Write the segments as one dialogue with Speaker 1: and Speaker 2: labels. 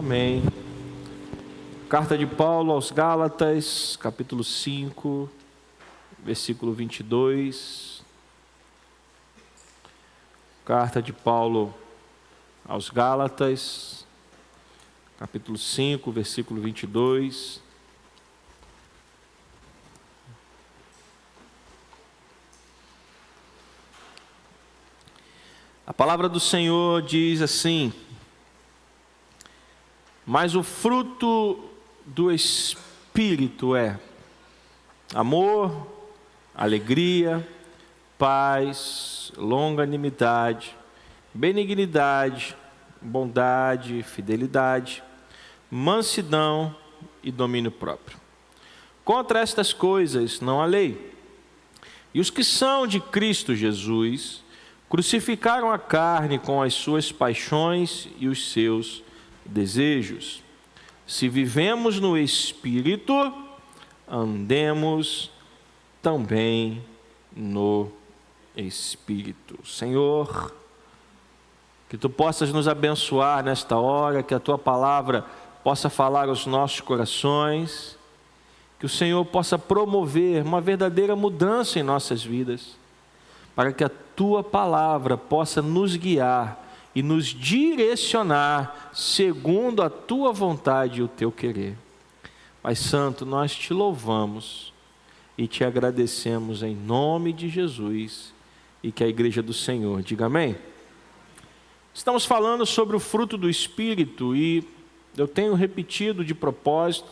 Speaker 1: Amém. Carta de Paulo aos Gálatas, capítulo 5, versículo 22. Carta de Paulo aos Gálatas, capítulo 5, versículo 22. A palavra do Senhor diz assim: mas o fruto do Espírito é amor, alegria, paz, longanimidade, benignidade, bondade, fidelidade, mansidão e domínio próprio. Contra estas coisas não há lei. E os que são de Cristo Jesus crucificaram a carne com as suas paixões e os seus desejos. Se vivemos no Espírito, andemos também no Espírito. Senhor, que Tu possas nos abençoar nesta hora, que a Tua palavra possa falar aos nossos corações, que o Senhor possa promover uma verdadeira mudança em nossas vidas, para que a Tua palavra possa nos guiar e nos direcionar segundo a Tua vontade e o Teu querer. Pai Santo, nós Te louvamos e Te agradecemos em nome de Jesus, e que a igreja do Senhor diga amém. Estamos falando sobre o fruto do Espírito e eu tenho repetido de propósito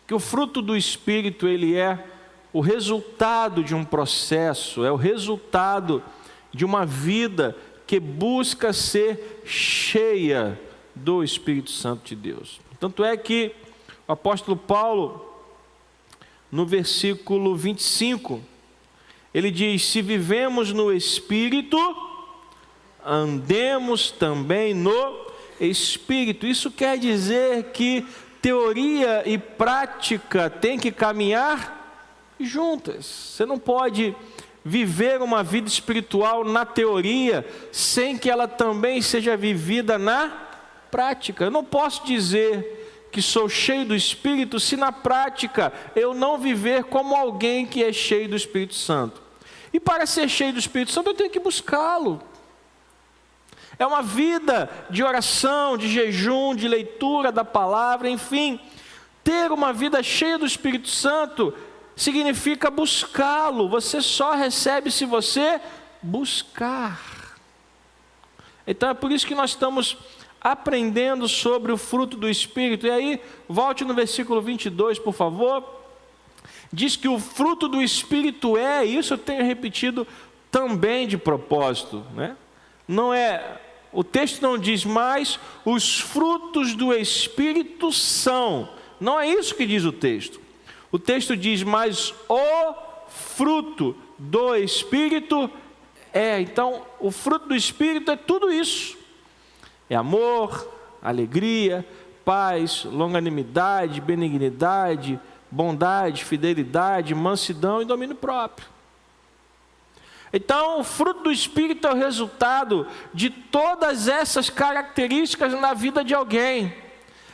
Speaker 1: que o fruto do Espírito ele é o resultado de um processo, é o resultado de uma vida que busca ser cheia do Espírito Santo de Deus. Tanto é que o apóstolo Paulo, no versículo 25, ele diz: se vivemos no Espírito, andemos também no Espírito. Isso quer dizer que teoria e prática têm que caminhar juntas. Você não pode viver uma vida espiritual na teoria sem que ela também seja vivida na prática. Eu não posso dizer que sou cheio do Espírito se na prática eu não viver como alguém que é cheio do Espírito Santo. E para ser cheio do Espírito Santo eu tenho que buscá-lo. É uma vida de oração, de jejum, de leitura da palavra, enfim. Ter uma vida cheia do Espírito Santo significa buscá-lo. Você só recebe se você buscar. Então é por isso que nós estamos aprendendo sobre o fruto do Espírito. E aí, volte no versículo 22, por favor. Diz que o fruto do Espírito é, isso eu tenho repetido também de propósito, né? Não é, o texto não diz mais, os frutos do Espírito são. Não é isso que diz o texto. O texto diz, mas o fruto do Espírito é. Então, o fruto do Espírito é tudo isso. É amor, alegria, paz, longanimidade, benignidade, bondade, fidelidade, mansidão e domínio próprio. Então, o fruto do Espírito é o resultado de todas essas características na vida de alguém.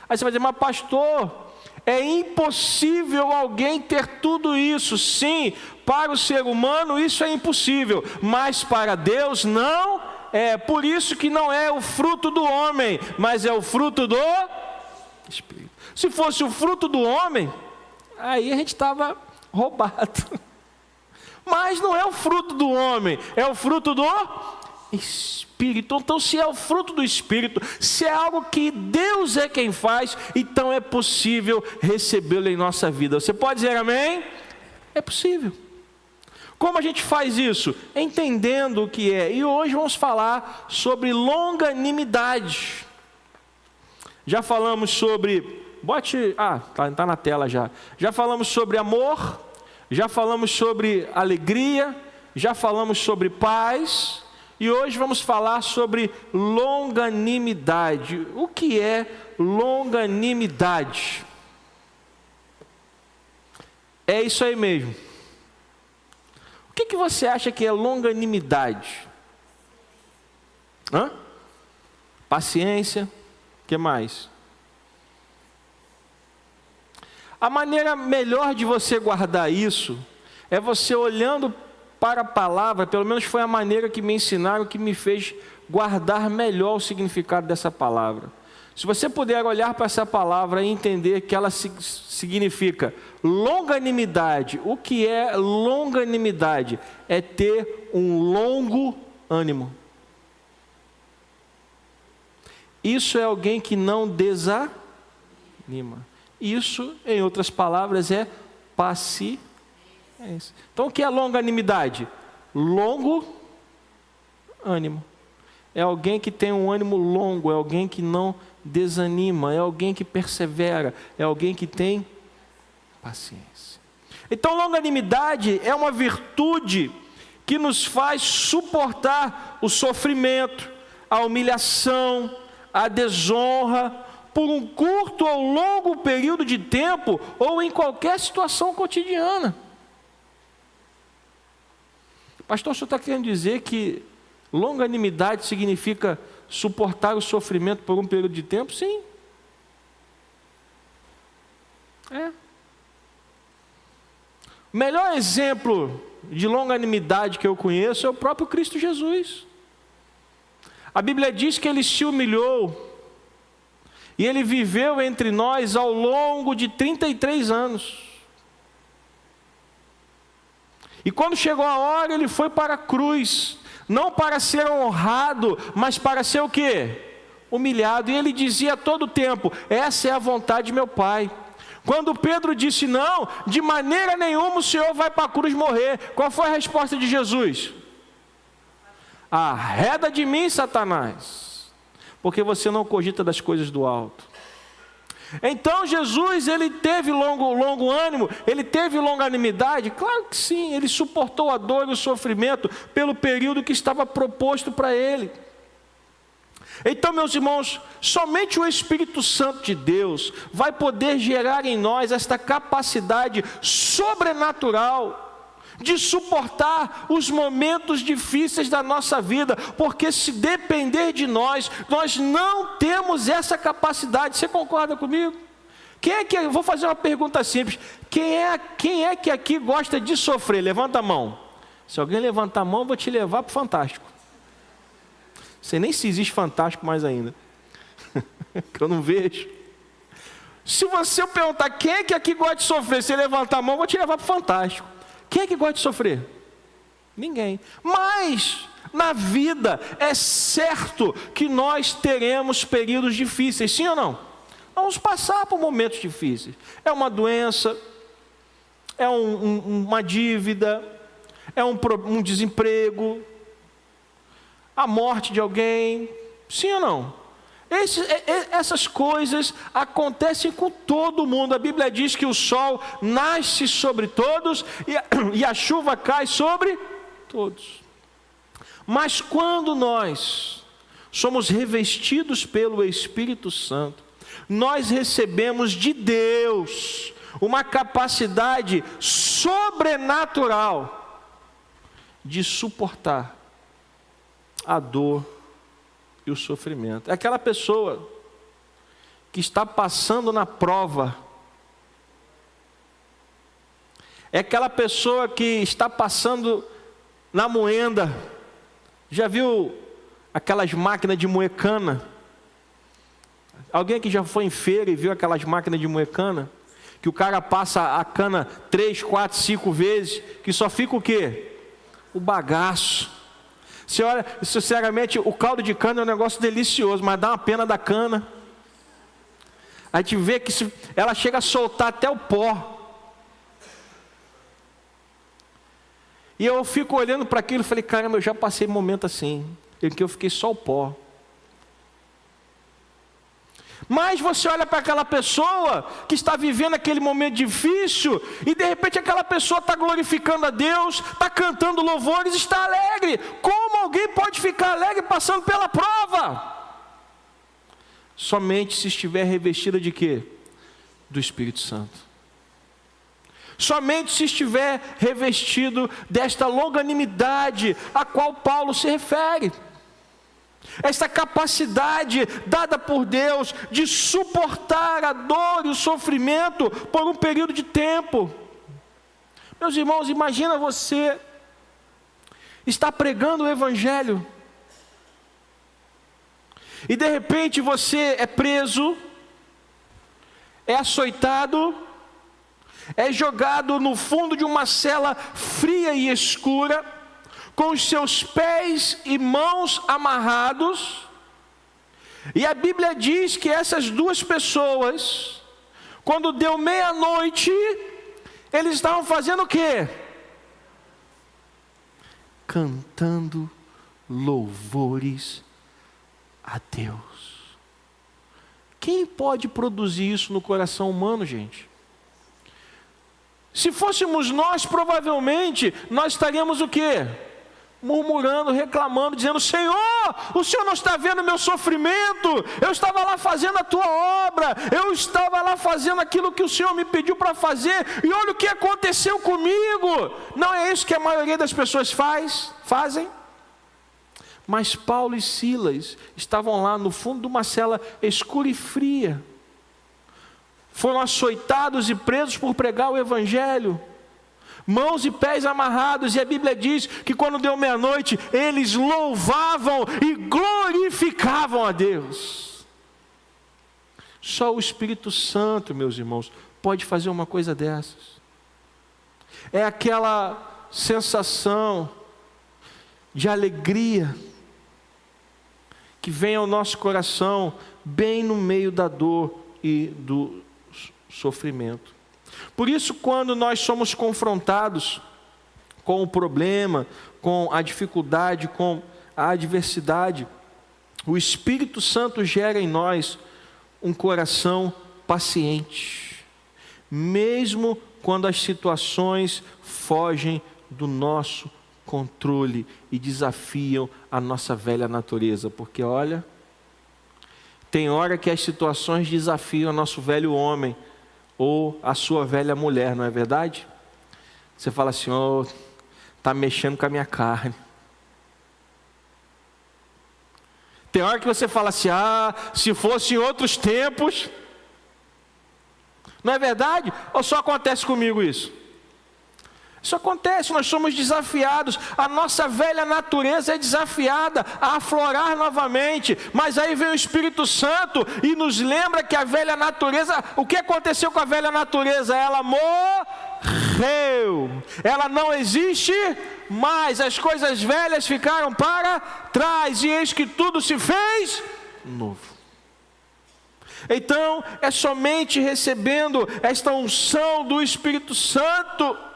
Speaker 1: Aí você vai dizer, mas pastor, é impossível alguém ter tudo isso. Sim, para o ser humano isso é impossível, mas para Deus não é. Por isso que não é o fruto do homem, mas é o fruto do Espírito. Se fosse o fruto do homem, aí a gente estava roubado. Mas não é o fruto do homem, é o fruto do Espírito. Então, se é o fruto do Espírito, se é algo que Deus é quem faz, então é possível recebê-lo em nossa vida. Você pode dizer amém? É possível. Como a gente faz isso? Entendendo o que é. E hoje vamos falar sobre longanimidade. Já falamos sobre... Está na tela já. Já falamos sobre amor, já falamos sobre alegria, já falamos sobre paz, e hoje vamos falar sobre longanimidade. O que é longanimidade? É isso aí mesmo. O que você acha que é longanimidade? Paciência, o que mais? A maneira melhor de você guardar isso é você olhando para a palavra. Pelo menos foi a maneira que me ensinaram, que me fez guardar melhor o significado dessa palavra. Se você puder olhar para essa palavra e entender que ela significa longanimidade. O que é longanimidade? É ter um longo ânimo. Isso é alguém que não desanima. Isso, em outras palavras, é paciência. Então, o que é longanimidade? Longo ânimo. É alguém que tem um ânimo longo, é alguém que não desanima, é alguém que persevera, é alguém que tem paciência. Então, longanimidade é uma virtude que nos faz suportar o sofrimento, a humilhação, a desonra, por um curto ou longo período de tempo, ou em qualquer situação cotidiana. Pastor, o senhor está querendo dizer que longanimidade significa suportar o sofrimento por um período de tempo? Sim. O melhor exemplo de longanimidade que eu conheço é o próprio Cristo Jesus. A Bíblia diz que Ele se humilhou e Ele viveu entre nós ao longo de 33 anos. E quando chegou a hora, Ele foi para a cruz, não para ser honrado, mas para ser o quê? Humilhado. E Ele dizia a todo tempo: essa é a vontade de meu Pai. Quando Pedro disse: não, de maneira nenhuma o Senhor vai para a cruz morrer, qual foi a resposta de Jesus? Arreda de mim, Satanás, porque você não cogita das coisas do alto. Então Jesus, Ele teve longo ânimo, Ele teve longanimidade? Claro que sim, Ele suportou a dor e o sofrimento pelo período que estava proposto para Ele. Então, meus irmãos, somente o Espírito Santo de Deus vai poder gerar em nós esta capacidade sobrenatural de suportar os momentos difíceis da nossa vida, porque se depender de nós, nós não temos essa capacidade. Você concorda comigo? Eu vou fazer uma pergunta simples: quem é que aqui gosta de sofrer? Levanta a mão. Se alguém levantar a mão, eu vou te levar para o Fantástico. Sei nem se existe Fantástico mais ainda, que eu não vejo. Se você perguntar quem é que aqui gosta de sofrer, se levantar a mão, eu vou te levar para o Fantástico. Quem é que gosta de sofrer? Ninguém. Mas na vida é certo que nós teremos períodos difíceis, sim ou não? Vamos passar por momentos difíceis. É uma doença, é uma dívida, é um desemprego, a morte de alguém, sim ou não? Essas coisas acontecem com todo mundo. A Bíblia diz que o sol nasce sobre todos e a chuva cai sobre todos. Mas quando nós somos revestidos pelo Espírito Santo, nós recebemos de Deus uma capacidade sobrenatural de suportar a dor e o sofrimento. É aquela pessoa que está passando na prova. É aquela pessoa que está passando na moenda. Já viu aquelas máquinas de moer cana? Alguém aqui já foi em feira e viu aquelas máquinas de moer cana? Que o cara passa a cana 3, 4, 5 vezes, que só fica o quê? O bagaço. Você olha, sinceramente, o caldo de cana é um negócio delicioso, mas dá uma pena da cana. A gente vê que ela chega a soltar até o pó. E eu fico olhando para aquilo e falei: caramba, eu já passei um momento assim, em que eu fiquei só o pó. Mas você olha para aquela pessoa que está vivendo aquele momento difícil, e de repente aquela pessoa está glorificando a Deus, está cantando louvores, está alegre. Como alguém pode ficar alegre passando pela prova? Somente se estiver revestida de quê? Do Espírito Santo. Somente se estiver revestido desta longanimidade a qual Paulo se refere. essa capacidade dada por Deus de suportar a dor e o sofrimento por um período de tempo. Meus irmãos, imagina você está pregando o Evangelho e de repente você é preso, é açoitado, é jogado no fundo de uma cela fria e escura, com os seus pés e mãos amarrados, e a Bíblia diz que essas duas pessoas, quando deu meia-noite, eles estavam fazendo o quê? Cantando louvores a Deus. Quem pode produzir isso no coração humano, gente? Se fôssemos nós, provavelmente, nós estaríamos o quê? Murmurando, reclamando, dizendo: Senhor, o Senhor não está vendo o meu sofrimento, eu estava lá fazendo a tua obra, eu estava lá fazendo aquilo que o Senhor me pediu para fazer, e olha o que aconteceu comigo. Não é isso que a maioria das pessoas fazem? Mas Paulo e Silas estavam lá no fundo de uma cela escura e fria, foram açoitados e presos por pregar o Evangelho, mãos e pés amarrados, e a Bíblia diz que quando deu meia-noite, eles louvavam e glorificavam a Deus. Só o Espírito Santo, meus irmãos, pode fazer uma coisa dessas. É aquela sensação de alegria que vem ao nosso coração bem no meio da dor e do sofrimento. Por isso, quando nós somos confrontados com o problema, com a dificuldade, com a adversidade, o Espírito Santo gera em nós um coração paciente, mesmo quando as situações fogem do nosso controle e desafiam a nossa velha natureza, porque olha, tem hora que as situações desafiam o nosso velho homem, ou a sua velha mulher, não é verdade? Você fala assim: oh, está mexendo com a minha carne. Tem hora que você fala assim: ah, se fosse em outros tempos. Não é verdade? Ou só acontece comigo isso? Isso acontece, nós somos desafiados, a nossa velha natureza é desafiada a aflorar novamente, mas aí vem o Espírito Santo e nos lembra que a velha natureza, o que aconteceu com a velha natureza? Ela morreu, ela não existe mais, as coisas velhas ficaram para trás, e eis que tudo se fez novo. Então, é somente recebendo esta unção do Espírito Santo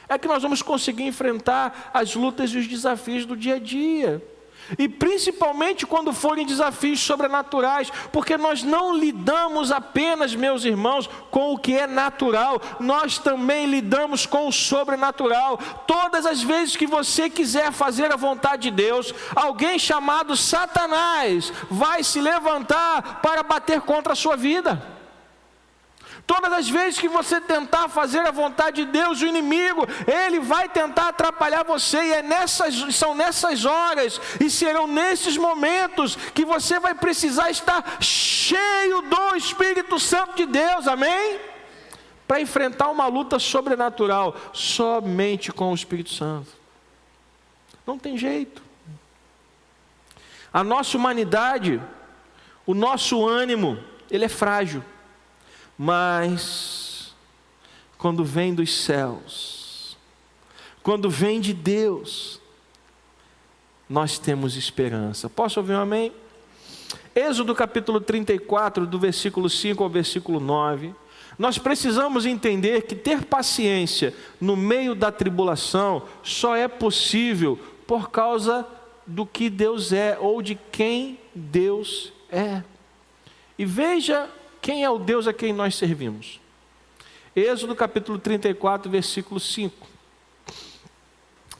Speaker 1: é que nós vamos conseguir enfrentar as lutas e os desafios do dia a dia. E principalmente quando forem desafios sobrenaturais, porque nós não lidamos apenas, meus irmãos, com o que é natural, nós também lidamos com o sobrenatural. Todas as vezes que você quiser fazer a vontade de Deus, alguém chamado Satanás vai se levantar para bater contra a sua vida. Todas as vezes que você tentar fazer a vontade de Deus, o inimigo, ele vai tentar atrapalhar você, e são nessas horas, e serão nesses momentos, que você vai precisar estar cheio do Espírito Santo de Deus, amém? Para enfrentar uma luta sobrenatural, somente com o Espírito Santo. Não tem jeito. A nossa humanidade, o nosso ânimo, ele é frágil. Mas, quando vem dos céus, quando vem de Deus, nós temos esperança. Posso ouvir um amém? Êxodo capítulo 34, do versículo 5 ao versículo 9. Nós precisamos entender que ter paciência no meio da tribulação só é possível por causa do que Deus é, ou de quem Deus é. E veja quem é o Deus a quem nós servimos. Êxodo capítulo 34, versículo 5.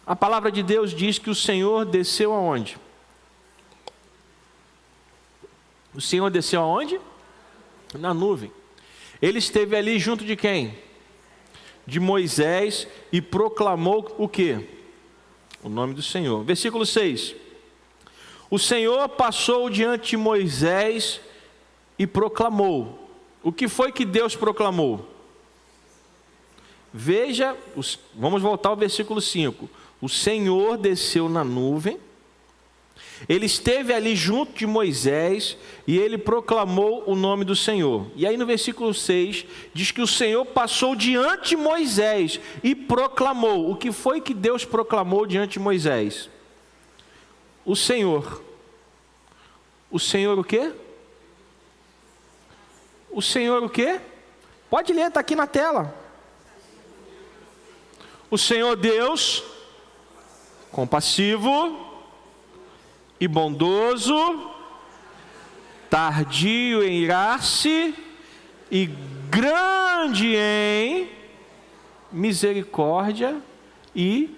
Speaker 1: A palavra de Deus diz que o Senhor desceu aonde? O Senhor desceu aonde? Na nuvem. Ele esteve ali junto de quem? De Moisés, e proclamou o quê? O nome do Senhor. Versículo 6. O Senhor passou diante de Moisés e proclamou. O que foi que Deus proclamou? Veja, vamos voltar ao versículo 5. O Senhor desceu na nuvem, ele esteve ali junto de Moisés e ele proclamou o nome do Senhor. E aí no versículo 6 diz que o Senhor passou diante de Moisés e proclamou. O que foi que Deus proclamou diante de Moisés? O Senhor. O Senhor o quê? O Senhor o quê? Pode ler, está aqui na tela. O Senhor Deus, compassivo e bondoso, tardio em irar-se e grande em misericórdia e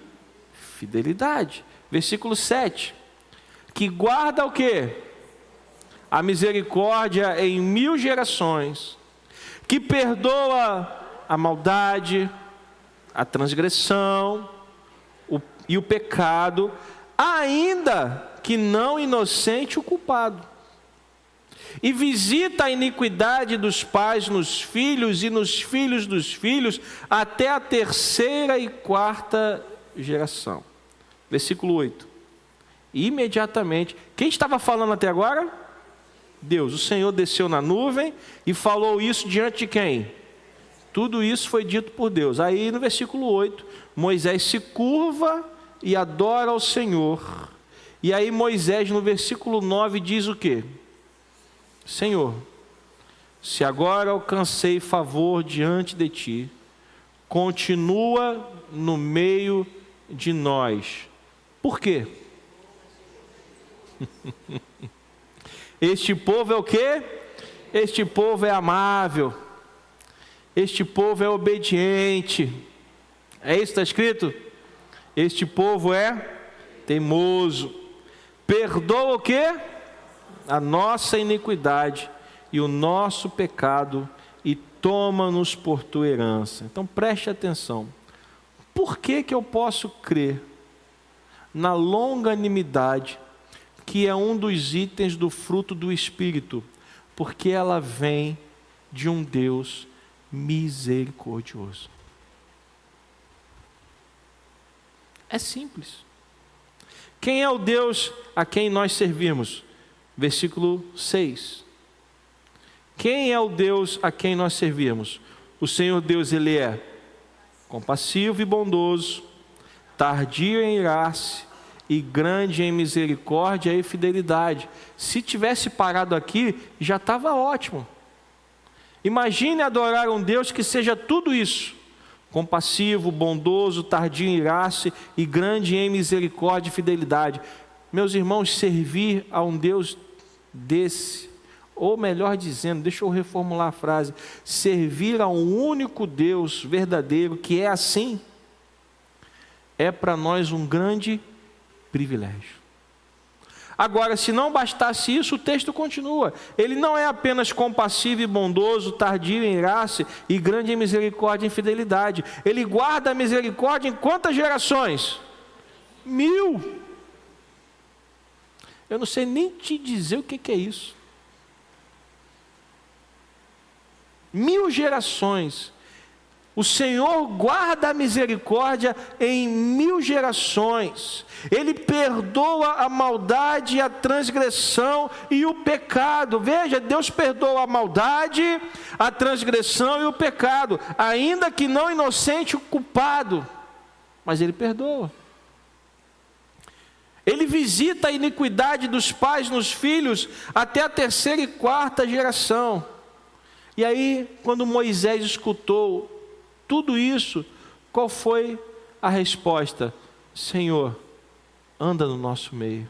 Speaker 1: fidelidade. Versículo 7. Que guarda o quê? A misericórdia em 1000 gerações, que perdoa a maldade, a transgressão e o pecado, ainda que não inocente o culpado, e visita a iniquidade dos pais nos filhos e nos filhos dos filhos, até a 3ª e 4ª geração. Versículo 8. Imediatamente, quem estava falando até agora? Deus. O Senhor desceu na nuvem e falou isso diante de quem? Tudo isso foi dito por Deus. Aí no versículo 8, Moisés se curva e adora ao Senhor. E aí Moisés no versículo 9 diz o quê? Senhor, se agora alcancei favor diante de ti, continua no meio de nós. Por quê? Este povo é o quê? Este povo é amável. Este povo é obediente. É isso que está escrito? Este povo é teimoso. Perdoa o quê? A nossa iniquidade e o nosso pecado e toma-nos por tua herança. Então preste atenção. Por que eu posso crer na longanimidade, que é um dos itens do fruto do Espírito? Porque ela vem de um Deus misericordioso. É simples. Quem é o Deus a quem nós servimos? Versículo 6. Quem é o Deus a quem nós servimos? O Senhor Deus, Ele é compassivo e bondoso, tardio em irar-se e grande em misericórdia e fidelidade. Se tivesse parado aqui, já estava ótimo. Imagine adorar um Deus que seja tudo isso: compassivo, bondoso, tardio em irar-se e grande em misericórdia e fidelidade. Meus irmãos, servir a um Deus desse, ou melhor dizendo, deixa eu reformular a frase, servir a um único Deus verdadeiro que é assim, é para nós um grande privilégio. Agora, se não bastasse isso, o texto continua. Ele não é apenas compassivo e bondoso, tardio em irar-se e grande em misericórdia e fidelidade. Ele guarda a misericórdia em quantas gerações? 1000. Eu não sei nem te dizer o que é isso. 1000 gerações. O Senhor guarda a misericórdia em 1000 gerações. Ele perdoa a maldade, a transgressão e o pecado. Veja, Deus perdoa a maldade, a transgressão e o pecado, ainda que não inocente o culpado, mas Ele perdoa. Ele visita a iniquidade dos pais nos filhos até a 3ª e 4ª geração. E aí, quando Moisés escutou tudo isso, qual foi a resposta? Senhor, anda no nosso meio.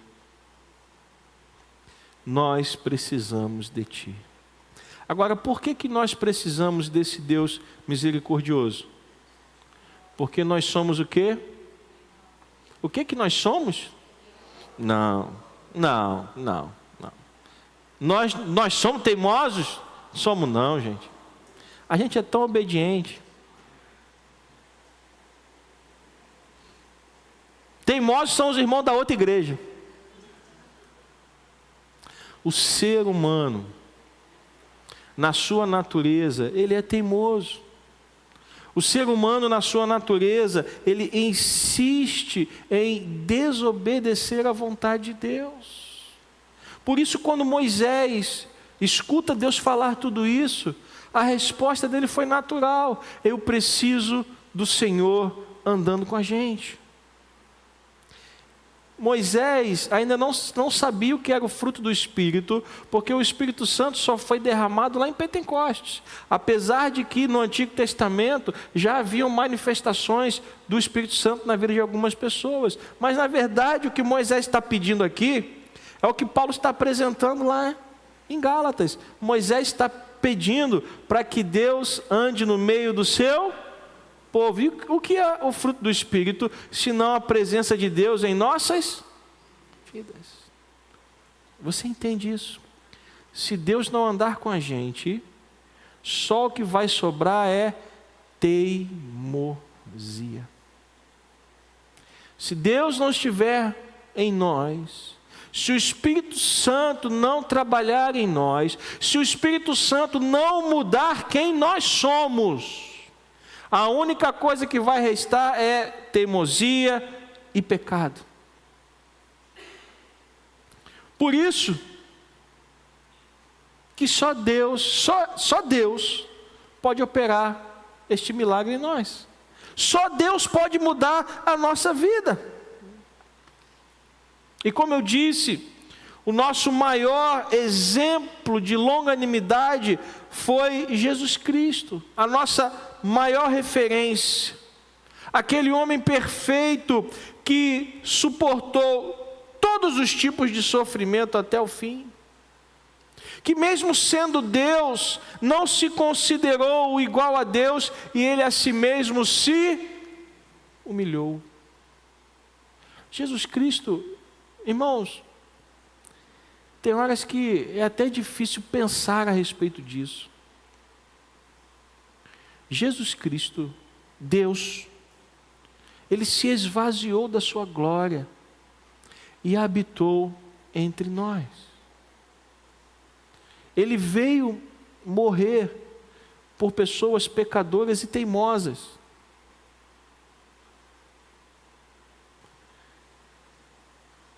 Speaker 1: Nós precisamos de Ti. Agora, por que nós precisamos desse Deus misericordioso? Porque nós somos o quê? O que nós somos? Não. Nós somos teimosos? Somos não, gente. A gente é tão obediente. Teimosos são os irmãos da outra igreja. O ser humano, na sua natureza, ele é teimoso. O ser humano, na sua natureza, ele insiste em desobedecer à vontade de Deus. Por isso, quando Moisés escuta Deus falar tudo isso, a resposta dele foi natural: eu preciso do Senhor andando com a gente. Moisés ainda não sabia o que era o fruto do Espírito, porque o Espírito Santo só foi derramado lá em Pentecostes. Apesar de que no Antigo Testamento já haviam manifestações do Espírito Santo na vida de algumas pessoas. Mas na verdade o que Moisés está pedindo aqui é o que Paulo está apresentando lá em Gálatas. Moisés está pedindo para que Deus ande no meio do seu povo. E o que é o fruto do Espírito, senão a presença de Deus em nossas vidas? Você entende isso? Se Deus não andar com a gente, só o que vai sobrar é teimosia. Se Deus não estiver em nós, se o Espírito Santo não trabalhar em nós, se o Espírito Santo não mudar quem nós somos, a única coisa que vai restar é teimosia e pecado. Por isso que só Deus pode operar este milagre em nós. Só Deus pode mudar a nossa vida. E como eu disse, o nosso maior exemplo de longanimidade foi Jesus Cristo, a nossa maior referência, aquele homem perfeito que suportou todos os tipos de sofrimento até o fim, que mesmo sendo Deus, não se considerou igual a Deus, e ele a si mesmo se humilhou. Jesus Cristo, irmãos, tem horas que é até difícil pensar a respeito disso. Jesus Cristo, Deus, ele se esvaziou da sua glória e habitou entre nós. Ele veio morrer por pessoas pecadoras e teimosas.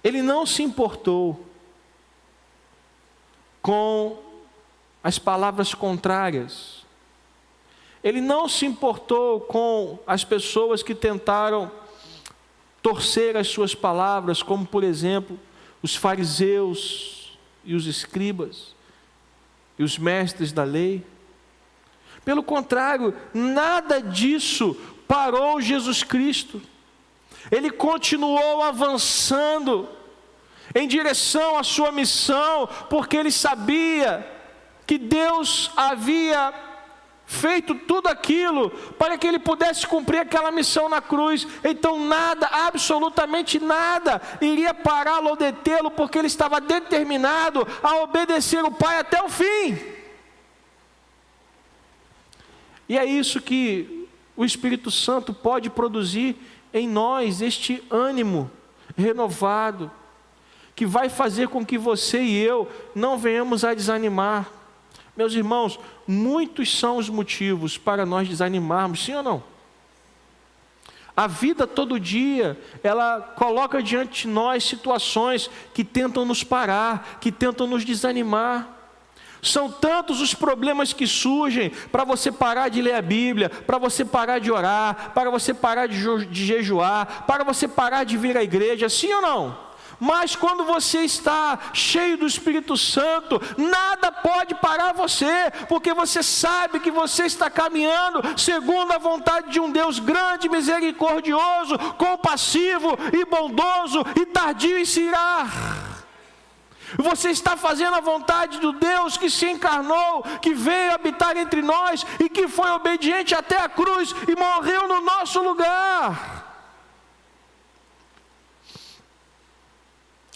Speaker 1: Ele não se importou com as palavras contrárias. Ele não se importou com as pessoas que tentaram torcer as suas palavras, como por exemplo, os fariseus e os escribas e os mestres da lei. Pelo contrário, nada disso parou Jesus Cristo. Ele continuou avançando em direção à sua missão, porque ele sabia que Deus havia feito tudo aquilo para que ele pudesse cumprir aquela missão na cruz. Então nada, absolutamente nada, iria pará-lo ou detê-lo, porque ele estava determinado a obedecer o Pai até o fim. E é isso que o Espírito Santo pode produzir em nós, este ânimo renovado, que vai fazer com que você e eu não venhamos a desanimar. Meus irmãos, muitos são os motivos para nós desanimarmos, sim ou não? A vida todo dia, ela coloca diante de nós situações que tentam nos parar, que tentam nos desanimar. São tantos os problemas que surgem para você parar de ler a Bíblia, para você parar de orar, para você parar de jejuar, para você parar de vir à igreja, sim ou não? Mas quando você está cheio do Espírito Santo, nada pode parar você, porque você sabe que você está caminhando segundo a vontade de um Deus grande, misericordioso, compassivo e bondoso e tardio em se irar. Você está fazendo a vontade do Deus que se encarnou, que veio habitar entre nós e que foi obediente até a cruz e morreu no nosso lugar.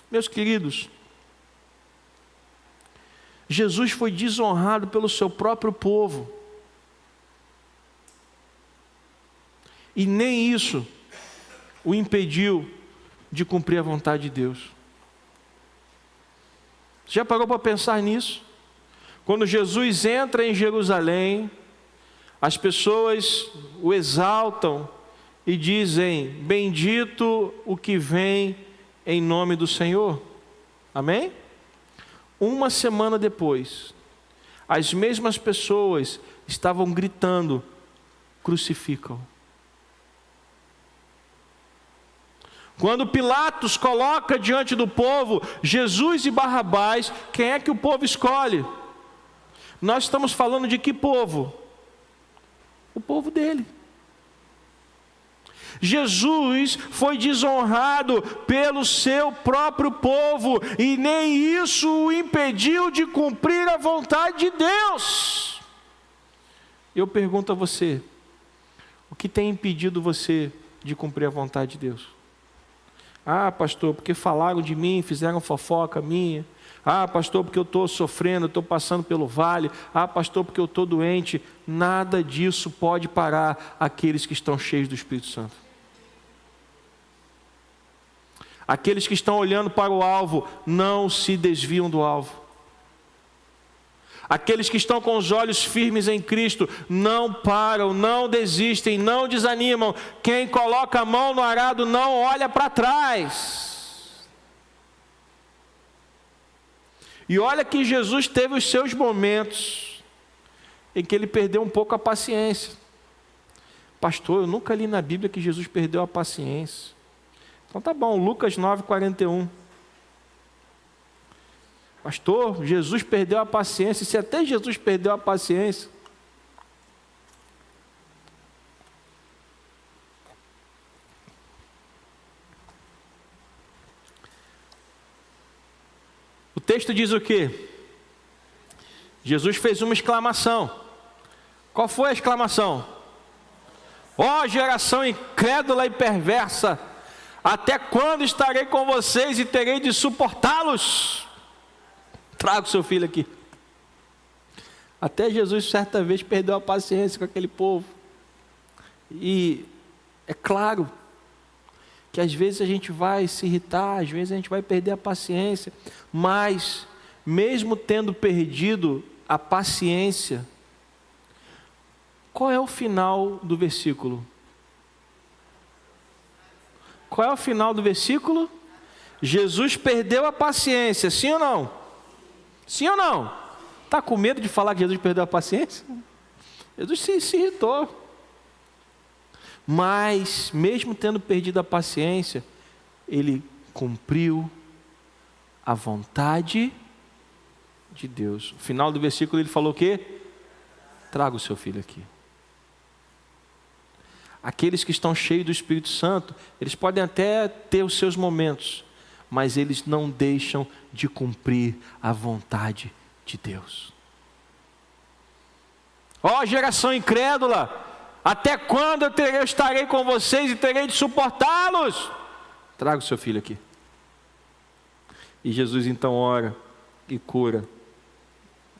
Speaker 1: Meus queridos, Jesus foi desonrado pelo seu próprio povo. E nem isso o impediu de cumprir a vontade de Deus. Já parou para pensar nisso? Quando Jesus entra em Jerusalém, as pessoas o exaltam e dizem: bendito o que vem em nome do Senhor. Amém? Uma semana depois, as mesmas pessoas estavam gritando: crucificam. Quando Pilatos coloca diante do povo Jesus e Barrabás, quem é que o povo escolhe? Nós estamos falando de que povo? O povo dele. Jesus foi desonrado pelo seu próprio povo, e nem isso o impediu de cumprir a vontade de Deus. Eu pergunto a você: o que tem impedido você de cumprir a vontade de Deus? Ah, pastor, porque falaram de mim, fizeram fofoca minha. Ah, pastor, porque eu estou sofrendo, estou passando pelo vale. Ah, pastor, porque eu estou doente. Nada disso pode parar aqueles que estão cheios do Espírito Santo. Aqueles que estão olhando para o alvo não se desviam do alvo. Aqueles que estão com os olhos firmes em Cristo não param, não desistem, não desanimam. Quem coloca a mão no arado não olha para trás. E olha que Jesus teve os seus momentos em que ele perdeu um pouco a paciência. Pastor, eu nunca li na Bíblia que Jesus perdeu a paciência. Então tá bom, Lucas 9:41. Pastor, Jesus perdeu a paciência. Se até Jesus perdeu a paciência, o texto diz o quê? Jesus fez uma exclamação. Qual foi a exclamação? Ó geração incrédula e perversa, até quando estarei com vocês e terei de suportá-los? Traga o seu filho aqui. Até Jesus certa vez perdeu a paciência com aquele povo. E é claro que às vezes a gente vai se irritar, às vezes a gente vai perder a paciência, mas mesmo tendo perdido a paciência, qual é o final do versículo? Qual é o final do versículo? Jesus perdeu a paciência, sim ou não? Sim ou não? Está com medo de falar que Jesus perdeu a paciência? Jesus se irritou. Mas, mesmo tendo perdido a paciência, ele cumpriu a vontade de Deus. No final do versículo ele falou o quê? Traga o seu filho aqui. Aqueles que estão cheios do Espírito Santo, eles podem até ter os seus momentos, mas eles não deixam de cumprir a vontade de Deus. Ó geração incrédula, até quando eu estarei com vocês e terei de suportá-los? Traga o seu filho aqui. E Jesus então ora e cura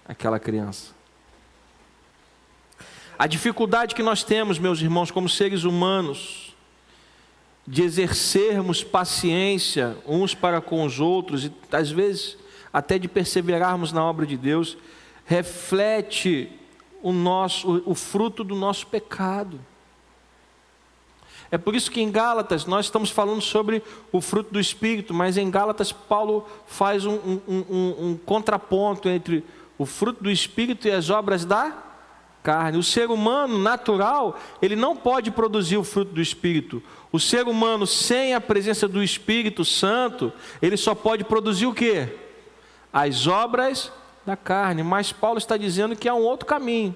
Speaker 1: aquela criança. A dificuldade que nós temos, meus irmãos, como seres humanos, de exercermos paciência uns para com os outros, e às vezes até de perseverarmos na obra de Deus, reflete o fruto do nosso pecado. É por isso que em Gálatas nós estamos falando sobre o fruto do Espírito, mas em Gálatas Paulo faz um contraponto entre o fruto do Espírito e as obras da carne. O ser humano natural, ele não pode produzir o fruto do Espírito. O ser humano sem a presença do Espírito Santo, ele só pode produzir o quê? As obras da carne. Mas Paulo está dizendo que há um outro caminho.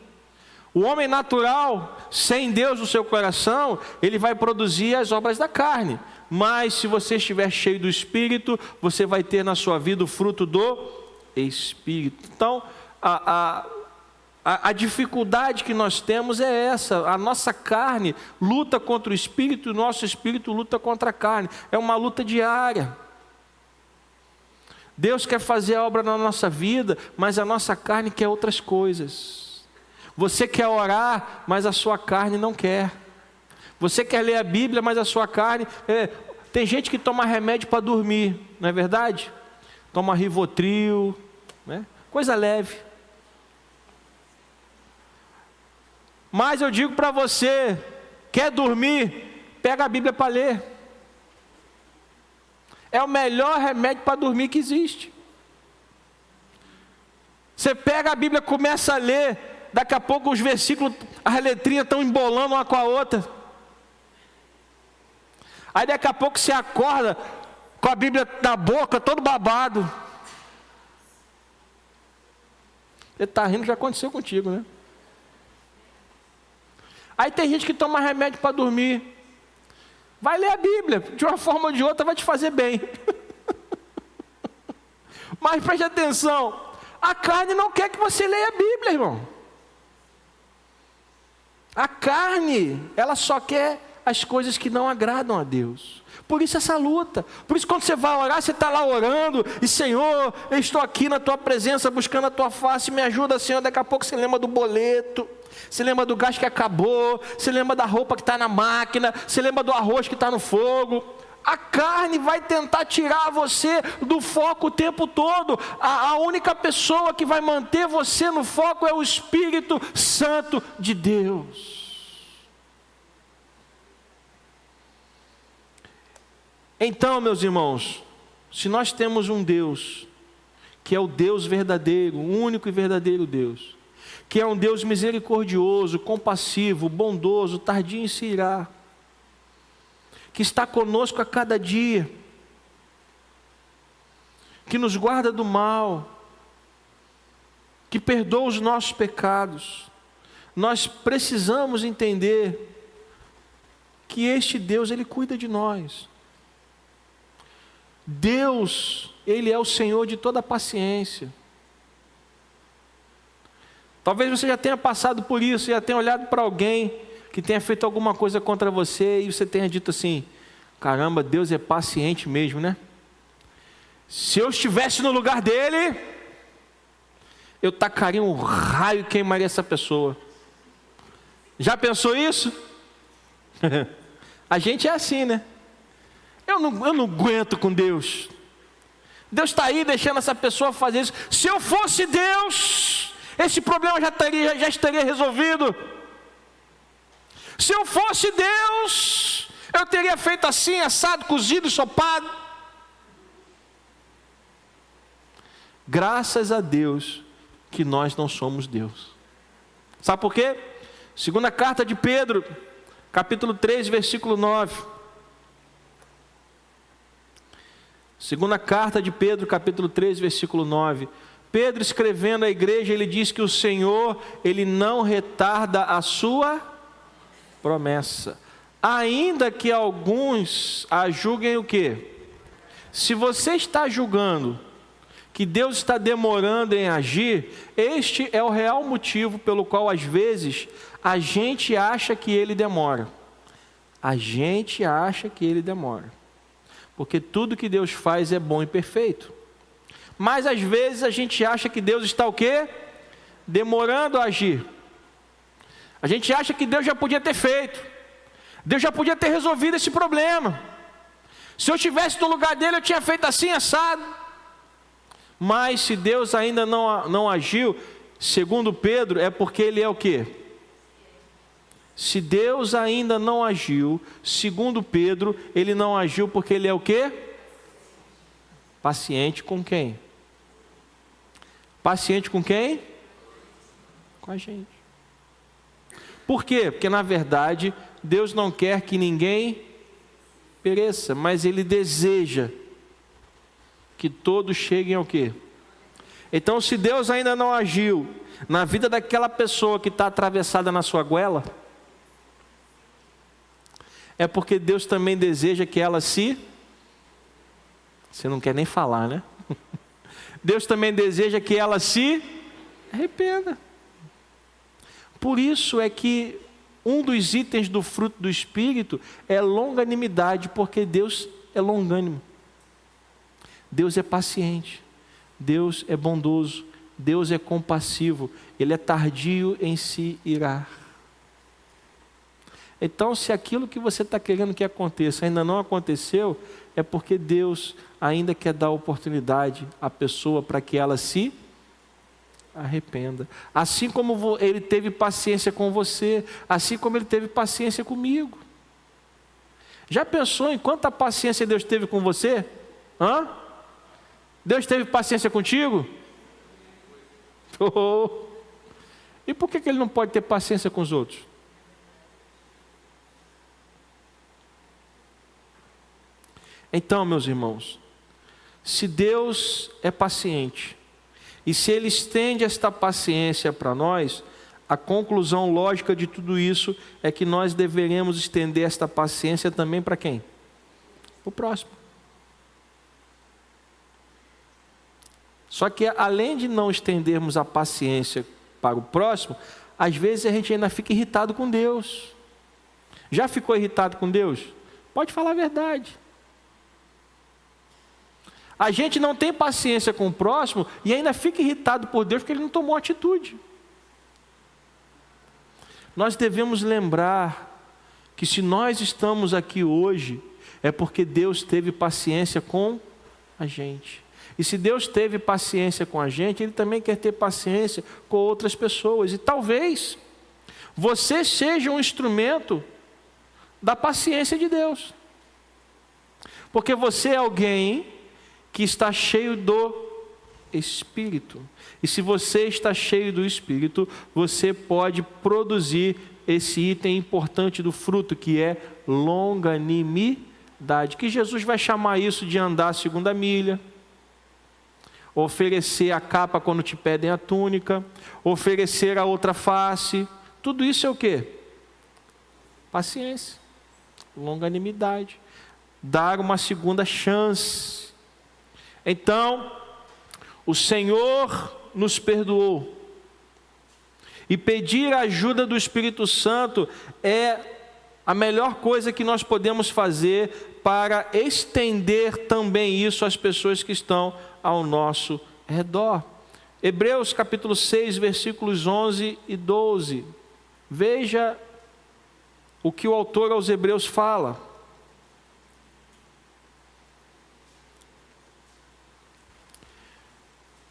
Speaker 1: O homem natural, sem Deus no seu coração, ele vai produzir as obras da carne. Mas se você estiver cheio do Espírito, você vai ter na sua vida o fruto do Espírito. Então, a dificuldade que nós temos é essa: a nossa carne luta contra o Espírito, e o nosso Espírito luta contra a carne. É uma luta diária. Deus quer fazer a obra na nossa vida, mas a nossa carne quer outras coisas. Você quer orar, mas a sua carne não quer. Você quer ler a Bíblia, mas a sua carne... Tem gente que toma remédio para dormir, não é verdade? toma Rivotril, né? Coisa leve. Mas eu digo para você, quer dormir? Pega a Bíblia para ler. É o melhor remédio para dormir que existe. Você pega a Bíblia, começa a ler, daqui a pouco os versículos, as letrinhas estão embolando uma com a outra. Aí daqui a pouco você acorda com a Bíblia na boca, todo babado. Você está rindo, já aconteceu contigo, né? Aí tem gente que toma remédio para dormir. Vai ler a Bíblia, de uma forma ou de outra vai te fazer bem. Mas preste atenção, a carne não quer que você leia a Bíblia, irmão. A carne, ela só quer as coisas que não agradam a Deus. Por isso essa luta. Por isso quando você vai orar, você está lá orando, e Senhor, eu estou aqui na tua presença, buscando a tua face, me ajuda, Senhor. Daqui a pouco você lembra do boleto, você lembra do gás que acabou, você lembra da roupa que está na máquina, você lembra do arroz que está no fogo. A carne vai tentar tirar você do foco o tempo todo. A única pessoa que vai manter você no foco é o Espírito Santo de Deus. Então, meus irmãos, se nós temos um Deus, que é o Deus verdadeiro, o único e verdadeiro Deus, que é um Deus misericordioso, compassivo, bondoso, tardio em se irar, que está conosco a cada dia, que nos guarda do mal, que perdoa os nossos pecados, nós precisamos entender que este Deus, Ele cuida de nós. Deus, Ele é o Senhor de toda a paciência. Talvez você já tenha passado por isso, já tenha olhado para alguém que tenha feito alguma coisa contra você e você tenha dito assim: caramba, Deus é paciente mesmo, né? Se eu estivesse no lugar dele, eu tacaria um raio e queimaria essa pessoa. Já pensou isso? A gente é assim, né? Eu não aguento com Deus. Deus está aí deixando essa pessoa fazer isso. Se eu fosse Deus, esse problema já estaria resolvido. Se eu fosse Deus, eu teria feito assim, assado, cozido, ensopado. Graças a Deus que nós não somos Deus. Sabe por quê? Segunda carta de Pedro, capítulo 3, versículo 9. Segunda carta de Pedro, capítulo 3, versículo 9. Pedro, escrevendo à igreja, ele diz que o Senhor, Ele não retarda a sua promessa, ainda que alguns a julguem o quê? Se você está julgando que Deus está demorando em agir, este é o real motivo pelo qual às vezes a gente acha que Ele demora. A gente acha que Ele demora. Porque tudo que Deus faz é bom e perfeito. Mas às vezes a gente acha que Deus está o quê? Demorando a agir. A gente acha que Deus já podia ter feito. Deus já podia ter resolvido esse problema. Se eu estivesse no lugar dele, eu tinha feito assim, assado. Mas se Deus ainda não agiu, segundo Pedro, é porque Ele é o quê? Se Deus ainda não agiu, segundo Pedro, Ele não agiu porque Ele é o quê? Paciente com quem? Paciente com quem? Com a gente. Por quê? Porque na verdade, Deus não quer que ninguém pereça, mas Ele deseja que todos cheguem ao quê? Então, se Deus ainda não agiu na vida daquela pessoa que está atravessada na sua goela, é porque Deus também deseja que ela você não quer nem falar, né? Deus também deseja que ela se arrependa. Por isso é que um dos itens do fruto do Espírito é longanimidade, porque Deus é longânimo. Deus é paciente. Deus é bondoso. Deus é compassivo. Ele é tardio em se irar. Então, se aquilo que você está querendo que aconteça ainda não aconteceu, é porque Deus ainda quer dar oportunidade à pessoa para que ela se arrependa. Assim como Ele teve paciência com você, assim como Ele teve paciência comigo. Já pensou em quanta paciência Deus teve com você? Hã? Deus teve paciência contigo? Oh. E por que Ele não pode ter paciência com os outros? Então, meus irmãos, se Deus é paciente, e se Ele estende esta paciência para nós, a conclusão lógica de tudo isso é que nós deveremos estender esta paciência também para quem? O próximo. Só que além de não estendermos a paciência para o próximo, às vezes a gente ainda fica irritado com Deus. Já ficou irritado com Deus? Pode falar a verdade. A gente não tem paciência com o próximo e ainda fica irritado por Deus porque Ele não tomou atitude. Nós devemos lembrar que se nós estamos aqui hoje, é porque Deus teve paciência com a gente. E se Deus teve paciência com a gente, Ele também quer ter paciência com outras pessoas. E talvez você seja um instrumento da paciência de Deus. Porque você é alguém que está cheio do Espírito. E se você está cheio do Espírito, você pode produzir esse item importante do fruto, que é longanimidade. Que Jesus vai chamar isso de andar a segunda milha, oferecer a capa quando te pedem a túnica, oferecer a outra face. Tudo isso é o quê? Paciência, longanimidade, dar uma segunda chance. Então, o Senhor nos perdoou. E pedir a ajuda do Espírito Santo é a melhor coisa que nós podemos fazer para estender também isso às pessoas que estão ao nosso redor. Hebreus capítulo 6, versículos 11 e 12. Veja o que o autor aos Hebreus fala.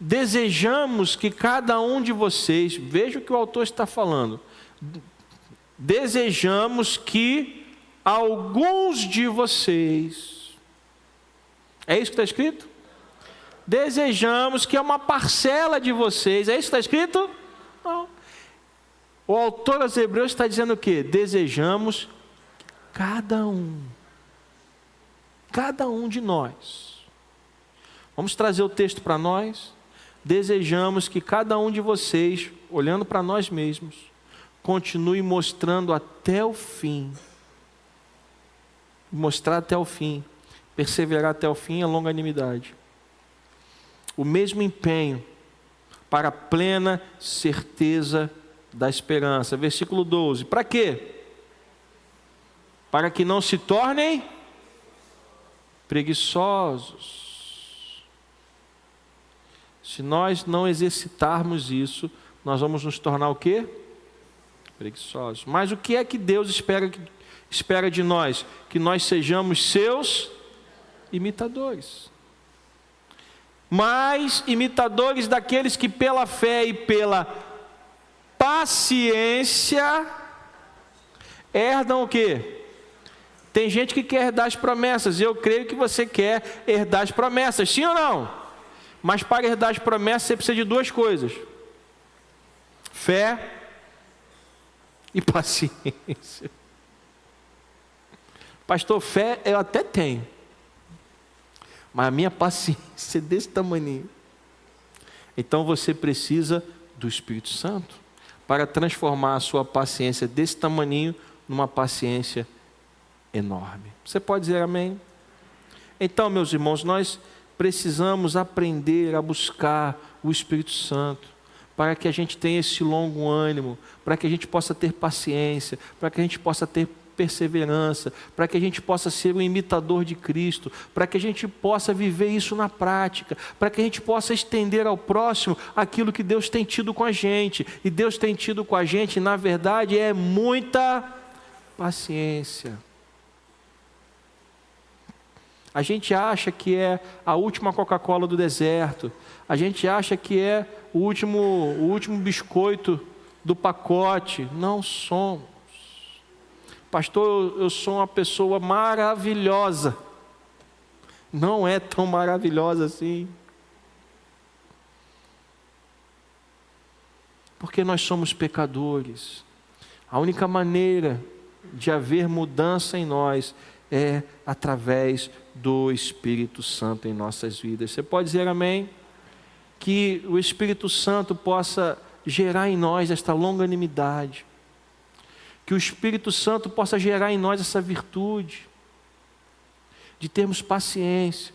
Speaker 1: Desejamos que cada um de vocês, veja o que o autor está falando, desejamos que alguns de vocês, é isso que está escrito? Desejamos que uma parcela de vocês, é isso que está escrito? Não. O autor aos Hebreus está dizendo o quê? Desejamos cada um de nós. Vamos trazer o texto para nós. Desejamos que cada um de vocês, olhando para nós mesmos, continue mostrando até o fim. Mostrar até o fim, perseverar até o fim, a longanimidade. O mesmo empenho para a plena certeza da esperança. Versículo 12. Para quê? Para que não se tornem preguiçosos. Se nós não exercitarmos isso, nós vamos nos tornar o quê? Preguiçosos. Mas o que é que Deus espera de nós? Que nós sejamos seus imitadores. Mas imitadores daqueles que pela fé e pela paciência herdam o quê? Tem gente que quer herdar as promessas. Eu creio que você quer herdar as promessas. Sim ou não? Mas para herdar as promessas você precisa de duas coisas: fé e paciência. Pastor, fé eu até tenho, mas a minha paciência é desse tamanho. Então você precisa do Espírito Santo para transformar a sua paciência desse tamanho numa paciência enorme. Você pode dizer amém? Então, meus irmãos, nós precisamos aprender a buscar o Espírito Santo, para que a gente tenha esse longo ânimo, para que a gente possa ter paciência, para que a gente possa ter perseverança, para que a gente possa ser um imitador de Cristo, para que a gente possa viver isso na prática, para que a gente possa estender ao próximo aquilo que Deus tem tido com a gente. E Deus tem tido com a gente, na verdade, é muita paciência. A gente acha que é a última Coca-Cola do deserto. A gente acha que é o último biscoito do pacote. Não somos. Pastor, eu sou uma pessoa maravilhosa. Não é tão maravilhosa assim. Porque nós somos pecadores. A única maneira de haver mudança em nós é através do Espírito Santo em nossas vidas. Você pode dizer amém? Que o Espírito Santo possa gerar em nós esta longanimidade. Que o Espírito Santo possa gerar em nós essa virtude de termos paciência,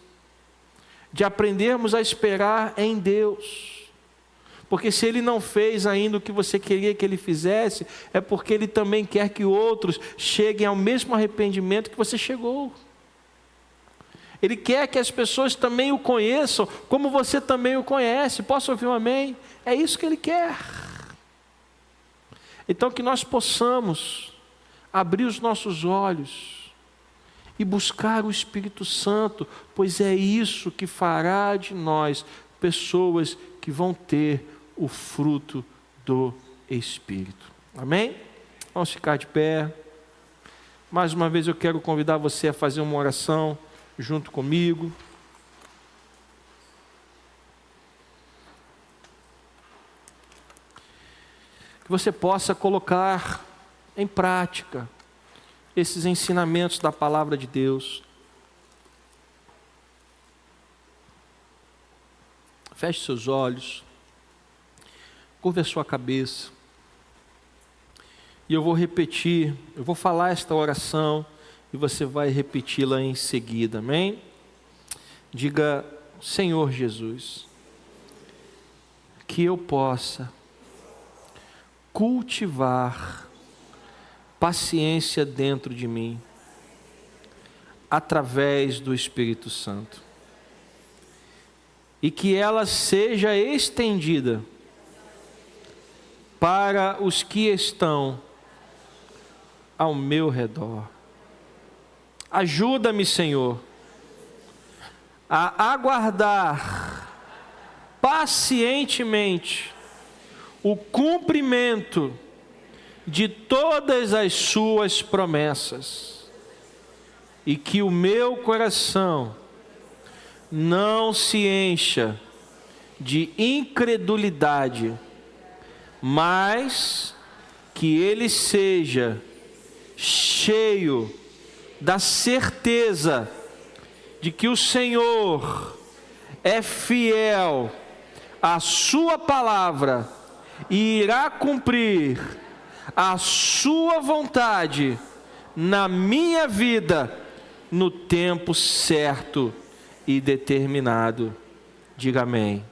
Speaker 1: de aprendermos a esperar em Deus. Porque se Ele não fez ainda o que você queria que Ele fizesse, é porque Ele também quer que outros cheguem ao mesmo arrependimento que você chegou. Ele quer que as pessoas também o conheçam, como você também o conhece. Posso ouvir um amém? É isso que Ele quer. Então que nós possamos abrir os nossos olhos e buscar o Espírito Santo, pois é isso que fará de nós pessoas que vão ter o fruto do Espírito. Amém? Vamos ficar de pé. Mais uma vez eu quero convidar você a fazer uma oração junto comigo. Que você possa colocar em prática esses ensinamentos da palavra de Deus. Feche seus olhos, curva a sua cabeça, e eu vou repetir, eu vou falar esta oração, e você vai repeti-la em seguida, amém? Diga: Senhor Jesus, que eu possa cultivar paciência dentro de mim, através do Espírito Santo, e que ela seja estendida para os que estão ao meu redor. Ajuda-me, Senhor, a aguardar pacientemente o cumprimento de todas as suas promessas, e que o meu coração não se encha de incredulidade, mas que ele seja cheio da certeza de que o Senhor é fiel à sua palavra e irá cumprir a sua vontade na minha vida no tempo certo e determinado. Diga amém.